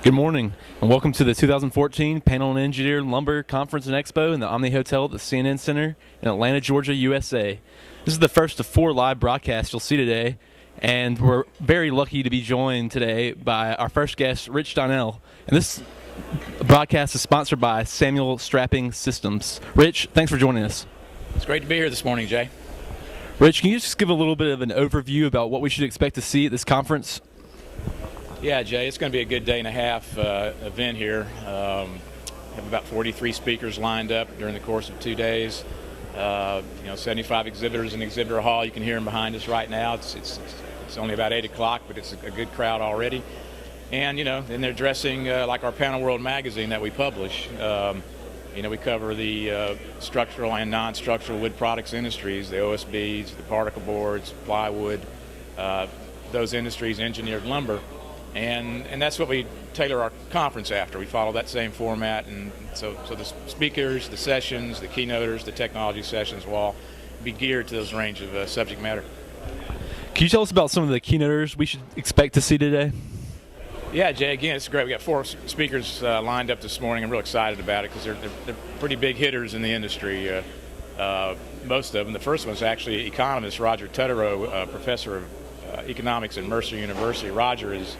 Good morning, and welcome to the 2014 Panel and Engineer Lumber Conference and Expo in the Omni Hotel at the CNN Center in Atlanta, Georgia, USA. This is the first of 4 live broadcasts you'll see today, and we're very lucky to be joined today by our first guest, Rich Donnell. And this broadcast is sponsored by Samuel Strapping Systems. Rich, thanks for joining us. It's great to be here this morning, Jay. Rich, can you just give a little bit of an overview about what we should expect to see at this conference? Yeah, Jay, it's going to be a good day and a half event here. Have about 43 speakers lined up during the course of 2 days. 75 exhibitors in the exhibitor hall. You can hear them behind us right now. It's only about 8 o'clock, but it's a good crowd already. And, and they're dressing like our Panel World magazine that we publish. We cover the structural and non-structural wood products industries, the OSBs, the particle boards, plywood, those industries, engineered lumber. And that's what we tailor our conference after. We follow that same format, and so the speakers, the sessions, the keynoters, the technology sessions will all be geared to those range of subject matter. Can you tell us about some of the keynoters we should expect to see today? Yeah, Jay, again, it's great. We got 4 speakers lined up this morning. I'm real excited about it because they're pretty big hitters in the industry, most of them. The first one's actually economist Roger Tutterow, professor of economics at Mercer University. Roger is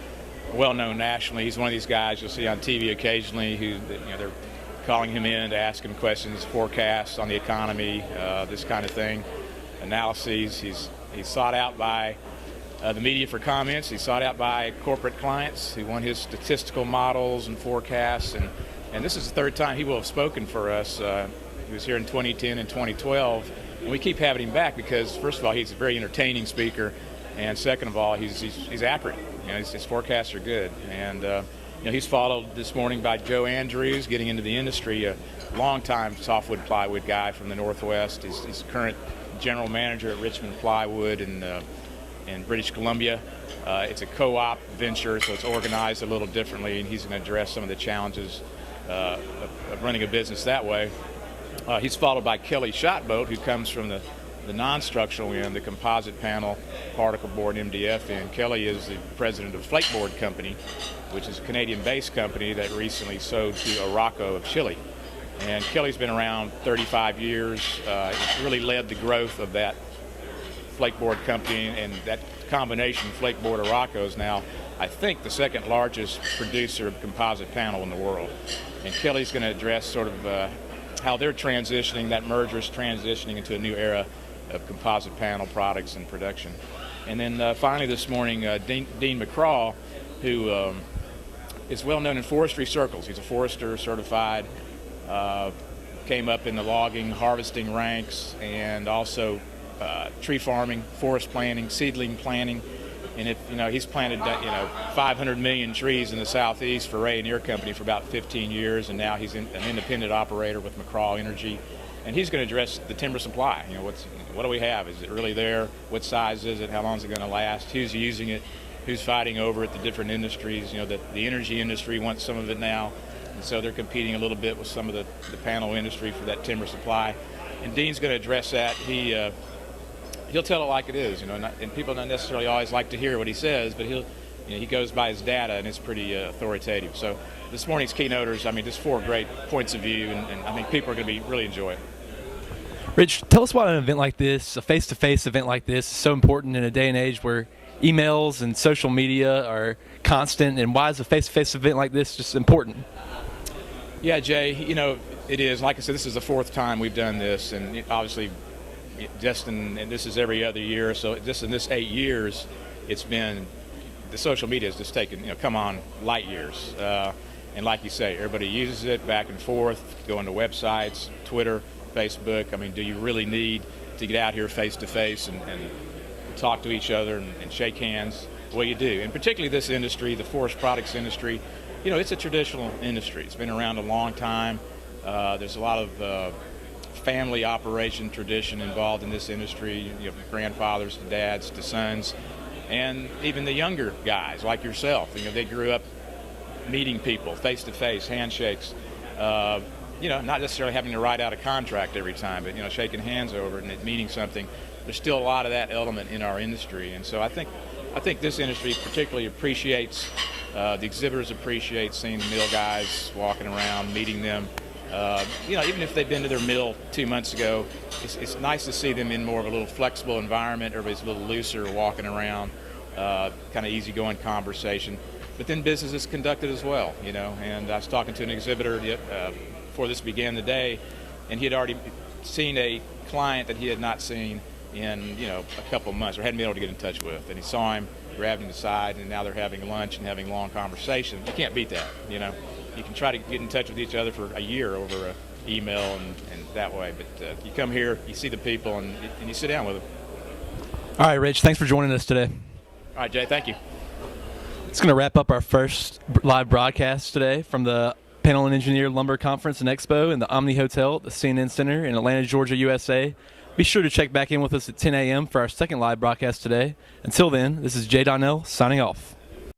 well known nationally. He's one of these guys you'll see on TV occasionally who, they're calling him in to ask him questions, forecasts on the economy, this kind of thing, analyses. He's sought out by the media for comments. He's sought out by corporate clients who want his statistical models and forecasts. And this is the 3rd time he will have spoken for us. He was here in 2010 and 2012. And we keep having him back because, first of all, he's a very entertaining speaker. And second of all, he's accurate. His forecasts are good. And he's followed this morning by Joe Andrews, getting into the industry, a longtime softwood plywood guy from the Northwest. He's current general manager at Richmond Plywood in British Columbia. It's a co-op venture, so it's organized a little differently, and he's going to address some of the challenges of running a business that way. He's followed by Kelly Shotboat, who comes from the non-structural end, the composite panel, particle board, MDF end. Kelly is the president of Flakeboard Company, which is a Canadian-based company that recently sold to Araco of Chile. And Kelly's been around 35 years. He's really led the growth of that flakeboard company, and that combination, Flakeboard Araco, is now, I think, the 2nd largest producer of composite panel in the world. And Kelly's going to address sort of how they're transitioning, that merger is transitioning into a new era of composite panel products and production. And then finally this morning, Dean McCraw, who is well known in forestry circles. He's a forester certified, came up in the logging, harvesting ranks, and also tree farming, forest planting, seedling planting. And he's planted 500 million trees in the southeast for Rayonier Company for about 15 years, and now he's an independent operator with McCraw Energy. And he's going to address the timber supply. What do we have? Is it really there? What size is it? How long is it going to last? Who's using it? Who's fighting over it? The different industries. The energy industry wants some of it now, and so they're competing a little bit with some of the panel industry for that timber supply. And Dean's going to address that. He'll tell it like it is, and people don't necessarily always like to hear what he says, but he goes by his data, and it's pretty authoritative. So this morning's keynoters, just 4 great points of view, and I think people are going to really enjoy it. Rich, tell us why an event like this, a face-to-face event like this, is so important in a day and age where emails and social media are constant, and why is a face-to-face event like this just important? Yeah, Jay, it is. Like I said, this is the 4th time we've done this, and obviously and this is every other year, so just in this 8 years, it's been, the social media has just taken, come on, light years. And like you say, everybody uses it back and forth, going to websites, Twitter, Facebook. Do you really need to get out here face to face and talk to each other and shake hands? Well, you do. And particularly this industry, the forest products industry, it's a traditional industry. It's been around a long time. There's a lot of family operation tradition involved in this industry, grandfathers to dads to sons, and even the younger guys like yourself. They grew up meeting people face to face, handshakes, not necessarily having to write out a contract every time, but shaking hands over it and it meaning something. There's still a lot of that element in our industry, and so I think this industry particularly appreciates The exhibitors appreciate seeing the mill guys walking around, meeting them. Even if they've been to their mill 2 months ago, it's nice to see them in more of a little flexible environment. Everybody's a little looser, walking around, kind of easygoing conversation. But then business is conducted as well, And I was talking to an exhibitor before this began today, and he had already seen a client that he had not seen in a couple of months, or hadn't been able to get in touch with. And he saw him, grabbed him aside, and now they're having lunch and having long conversation. You can't beat that, You can try to get in touch with each other for a year over email and that way, but you come here, you see the people, and you sit down with them. All right, Rich, thanks for joining us today. All right, Jay, thank you. It's going to wrap up our first live broadcast today from the Panel and Engineer Lumber Conference and Expo in the Omni Hotel at the CNN Center in Atlanta, Georgia, USA. Be sure to check back in with us at 10 a.m. for our second live broadcast today. Until then, this is Jay Donnell signing off.